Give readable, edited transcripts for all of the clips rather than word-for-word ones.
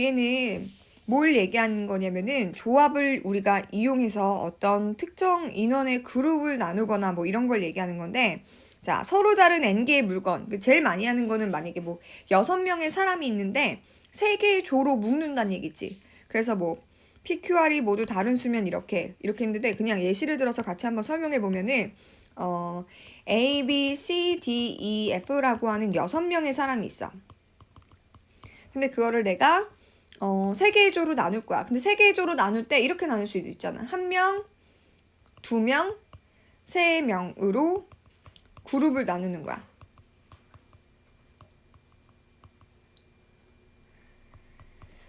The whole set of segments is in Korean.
얘는 뭘 얘기하는 거냐면은 조합을 우리가 이용해서 어떤 특정 인원의 그룹을 나누거나 뭐 이런 걸 얘기하는 건데, 자, 서로 다른 n개의 물건, 제일 많이 하는 거는 만약에 뭐 6명의 사람이 있는데 3개의 조로 묶는다는 얘기지. 그래서 뭐 PQR이 모두 다른 수면 이렇게 했는데, 그냥 예시를 들어서 같이 한번 설명해 보면은 A, B, C, D, E, F라고 하는 6명의 사람이 있어. 근데 그거를 내가 3개의 조로 나눌 거야. 근데 3개의 조로 나눌 때 이렇게 나눌 수도 있잖아. 1명, 2명, 3명으로 그룹을 나누는 거야.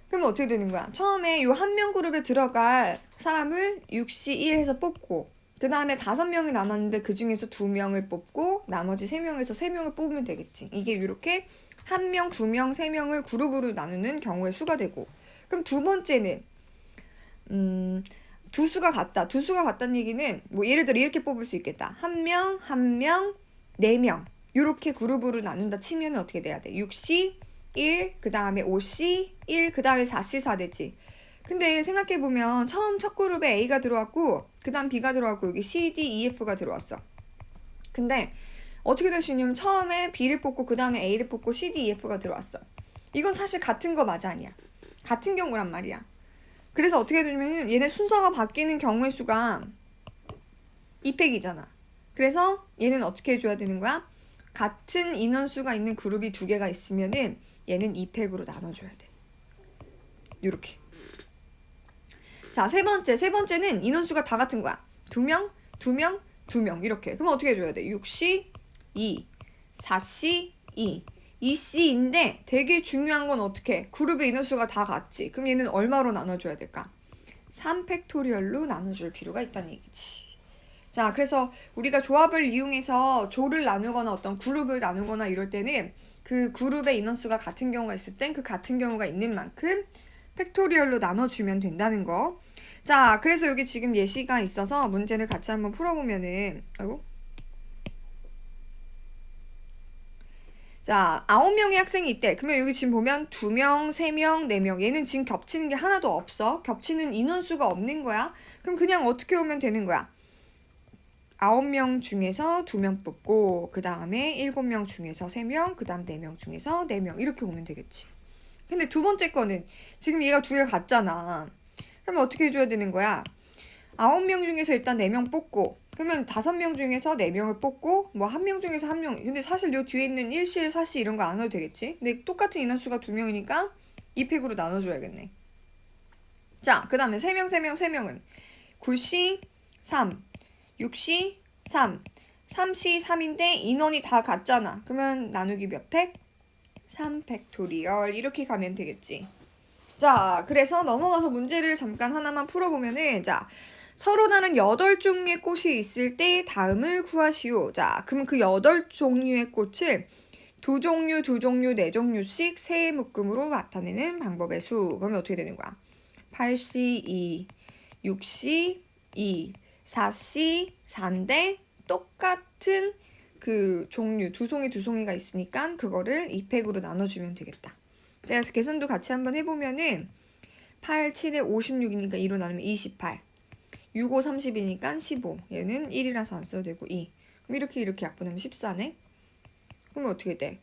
그러면 어떻게 되는 거야? 처음에 요 1명 그룹에 들어갈 사람을 6C1 해서 뽑고, 그 다음에 5명이 남았는데 그 중에서 2명을 뽑고 나머지 3명에서 3명을 뽑으면 되겠지. 이게 이렇게 1명, 2명, 3명을 그룹으로 나누는 경우의 수가 되고, 그럼 두 번째는 두 수가 같다. 두 수가 같다는 얘기는 뭐 예를 들어 이렇게 뽑을 수 있겠다. 1명, 1명, 4명 이렇게 그룹으로 나눈다 치면 어떻게 돼야 돼? 6C 1, 그 다음에 5C 1, 그 다음에 4C 4 되지. 근데 생각해보면 처음 첫 그룹에 A가 들어왔고 그 다음 B가 들어왔고 여기 C, D, E, F가 들어왔어. 근데 어떻게 될 수 있냐면 처음에 B를 뽑고 그 다음에 A를 뽑고 C, D, E, F가 들어왔어. 이건 사실 같은 거 맞아 아니야? 같은 경우란 말이야. 그래서 어떻게 되냐면 얘네 순서가 바뀌는 경우의 수가 2팩이잖아. 그래서 얘는 어떻게 해줘야 되는 거야? 같은 인원수가 있는 그룹이 2개가 있으면은 얘는 2팩으로 나눠줘야 돼. 요렇게. 자, 세 번째는 인원수가 다 같은 거야. 2명, 2명, 2명 이렇게. 그럼 어떻게 해줘야 돼? 6C, 2, 4C, 2. 2C인데 되게 중요한 건 어떻게? 그룹의 인원수가 다 같지. 그럼 얘는 얼마로 나눠줘야 될까? 3팩토리얼로 나눠줄 필요가 있다는 얘기지. 자, 그래서 우리가 조합을 이용해서 조를 나누거나 어떤 그룹을 나누거나 이럴 때는 그 그룹의 인원수가 같은 경우가 있을 땐 그 같은 경우가 있는 만큼 팩토리얼로 나눠주면 된다는 거. 자, 그래서 여기 지금 예시가 있어서 문제를 같이 한번 풀어보면은, 자, 9명의 학생이 있대. 그러면 여기 지금 보면 2명, 3명, 4명. 얘는 지금 겹치는 게 하나도 없어. 겹치는 인원수가 없는 거야. 그럼 그냥 어떻게 오면 되는 거야? 9명 중에서 2명 뽑고, 그 다음에 7명 중에서 3명, 그 다음 4명 중에서 4명. 이렇게 오면 되겠지. 근데 두 번째 거는 지금 얘가 2개 같잖아. 그러면 어떻게 해줘야 되는 거야? 9명 중에서 일단 4명 뽑고, 그러면 5명 중에서 4명을 뽑고, 뭐 1명 중에서 1명. 근데 사실 요 뒤에 있는 1C, 4C 이런 거 안 해도 되겠지? 근데 똑같은 인원수가 2명이니까 2팩으로 나눠줘야겠네. 자, 그 다음에 3명은 9C, 3, 6C, 3, 3C, 3인데 인원이 다 같잖아. 그러면 나누기 몇 팩? 3팩토리얼 이렇게 가면 되겠지. 자, 그래서 넘어가서 문제를 잠깐 하나만 풀어보면은, 자, 서로 다른 8종류의 꽃이 있을 때 다음을 구하시오. 자, 그럼 그 8종류의 꽃을 2종류, 2종류, 4종류씩 세 묶음으로 나타내는 방법의 수. 그러면 어떻게 되는 거야? 8C2, 6C2, 4C, 4인데 똑같은 그 종류, 두 송이가 있으니까 그거를 2팩으로 나눠주면 되겠다. 제가 계산도 같이 한번 해보면은 8, 7에 56이니까 2로 나누면 28, 6, 5, 30이니까 15. 얘는 1이라서 안 써도 되고 2. 그럼 이렇게 약분하면 14네. 그러면 어떻게 돼?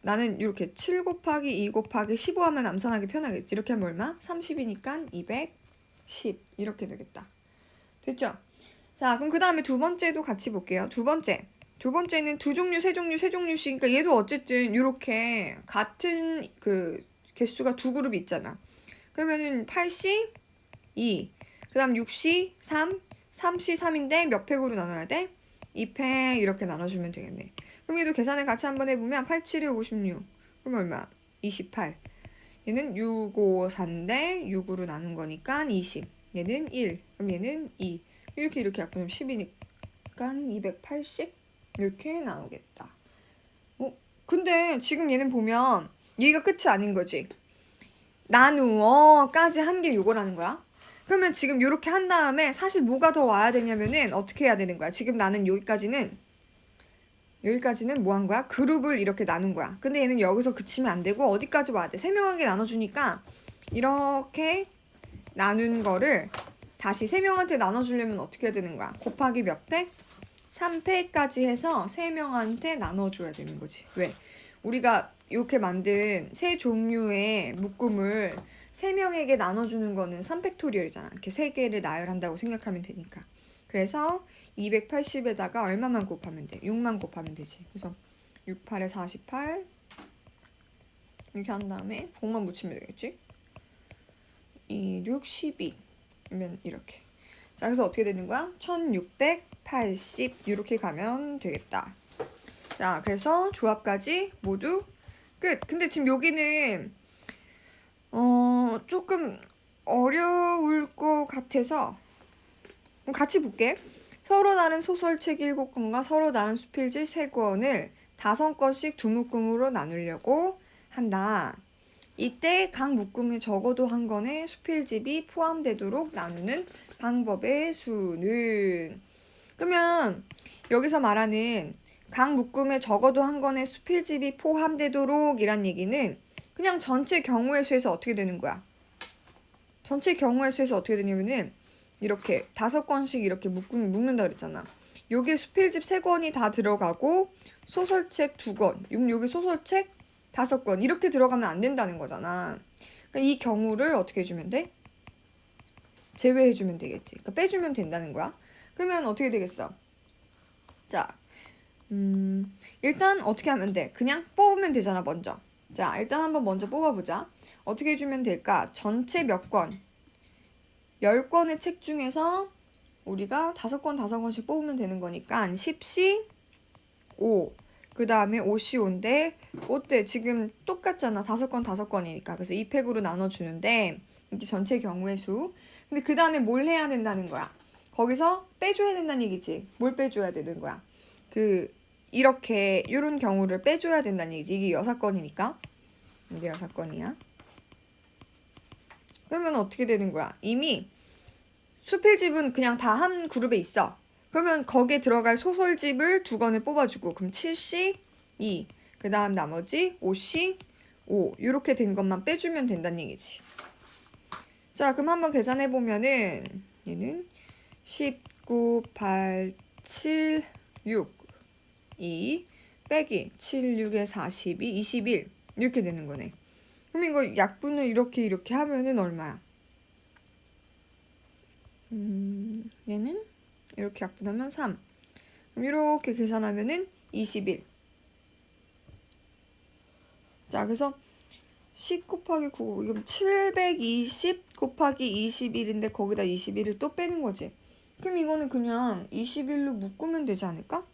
나는 이렇게 7 곱하기 2 곱하기 15 하면 암산하기 편하겠지. 이렇게 하면 얼마? 30이니까 210 이렇게 되겠다. 됐죠? 자, 그럼 그 다음에 두 번째도 같이 볼게요. 두 번째는 2종류, 3종류씩, 그러니까 얘도 어쨌든 이렇게 같은 그 개수가 두 그룹이 있잖아. 그러면은 8C 2, 그 다음 6C 3, 3C 3인데 몇 팩으로 나눠야 돼? 2팩 이렇게 나눠주면 되겠네. 그럼 얘도 계산을 같이 한번 해보면 8, 7에 56, 그럼 얼마? 28. 얘는 6, 5, 4인데 6으로 나눈 거니까 20. 얘는 1, 그럼 얘는 2. 이렇게 약분하면 10이니까 280 이렇게 나오겠다. 근데 지금 얘는 보면 얘가 끝이 아닌 거지. 나누어까지 한 게 요거라는 거야. 그러면 지금 요렇게 한 다음에 사실 뭐가 더 와야 되냐면은 어떻게 해야 되는 거야? 지금 나는 여기까지는 뭐 한 거야? 그룹을 이렇게 나눈 거야. 근데 얘는 여기서 그치면 안 되고 어디까지 와야 돼? 3명에게 나눠주니까 이렇게 나눈 거를 다시 3명한테 나눠주려면 어떻게 해야 되는 거야? 곱하기 몇 팩? 3팩까지 해서 3명한테 나눠줘야 되는 거지. 왜? 우리가 이렇게 만든 세 종류의 묶음을 3명에게 나눠주는 거는 3팩토리얼이잖아. 이렇게 3개를 나열한다고 생각하면 되니까. 그래서 280에다가 얼마만 곱하면 돼? 6만 곱하면 되지. 그래서 6, 8에 48 이렇게 한 다음에 0만 붙이면 되겠지? 2, 6, 12 이면 이렇게. 자, 그래서 어떻게 되는 거야? 1680 이렇게 가면 되겠다. 자, 그래서 조합까지 모두 끝. 근데 지금 여기는 조금 어려울 것 같아서 같이 볼게. 서로 다른 소설책 7권과 서로 다른 수필지 3권을 5권씩 두 묶음으로 나누려고 한다. 이때 각 묶음에 적어도 한 권의 수필집이 포함되도록 나누는 방법의 수는, 그러면 여기서 말하는 각 묶음에 적어도 한 권의 수필집이 포함되도록 이란 얘기는 그냥 전체 경우의 수에서 어떻게 되는 거야? 전체 경우의 수에서 어떻게 되냐면은 이렇게 5권씩 이렇게 묶는다 그랬잖아. 요게 수필집 3권이 다 들어가고 소설책 2권, 여기 소설책 5권 이렇게 들어가면 안 된다는 거잖아. 그러니까 이 경우를 어떻게 해주면 돼? 제외해주면 되겠지. 그러니까 빼주면 된다는 거야. 그러면 어떻게 되겠어? 자, 일단 어떻게 하면 돼? 그냥 뽑으면 되잖아, 먼저. 자, 일단 한번 먼저 뽑아보자. 어떻게 해주면 될까? 전체 몇 권? 10권의 책 중에서 우리가 5권, 5권씩 뽑으면 되는 거니까 10시 5. 그 다음에 5시 5인데 어때? 지금 똑같잖아. 5권, 5권이니까. 그래서 2팩으로 나눠주는데 이게 전체 경우의 수. 근데 그 다음에 뭘 해야 된다는 거야? 거기서 빼줘야 된다는 얘기지. 뭘 빼줘야 되는 거야? 이렇게 이런 경우를 빼줘야 된다는 얘기지. 이게 6건이니까. 이게 6건이야. 그러면 어떻게 되는 거야? 이미 수필집은 그냥 다 한 그룹에 있어. 그러면 거기에 들어갈 소설집을 2권을 뽑아주고 그럼 7시2, 그 다음 나머지 5시5 이렇게 된 것만 빼주면 된다는 얘기지. 자, 그럼 한번 계산해보면은 얘는 19, 8, 7, 6 2 빼기 7, 6에 42, 21 이렇게 되는 거네. 그럼 이거 약분을 이렇게 하면은 얼마야? 얘는 이렇게 약분하면 3. 그럼 이렇게 계산하면은 21. 자, 그래서 10 곱하기 9, 이건 720 곱하기 21인데 거기다 21을 또 빼는 거지. 그럼 이거는 그냥 21로 묶으면 되지 않을까?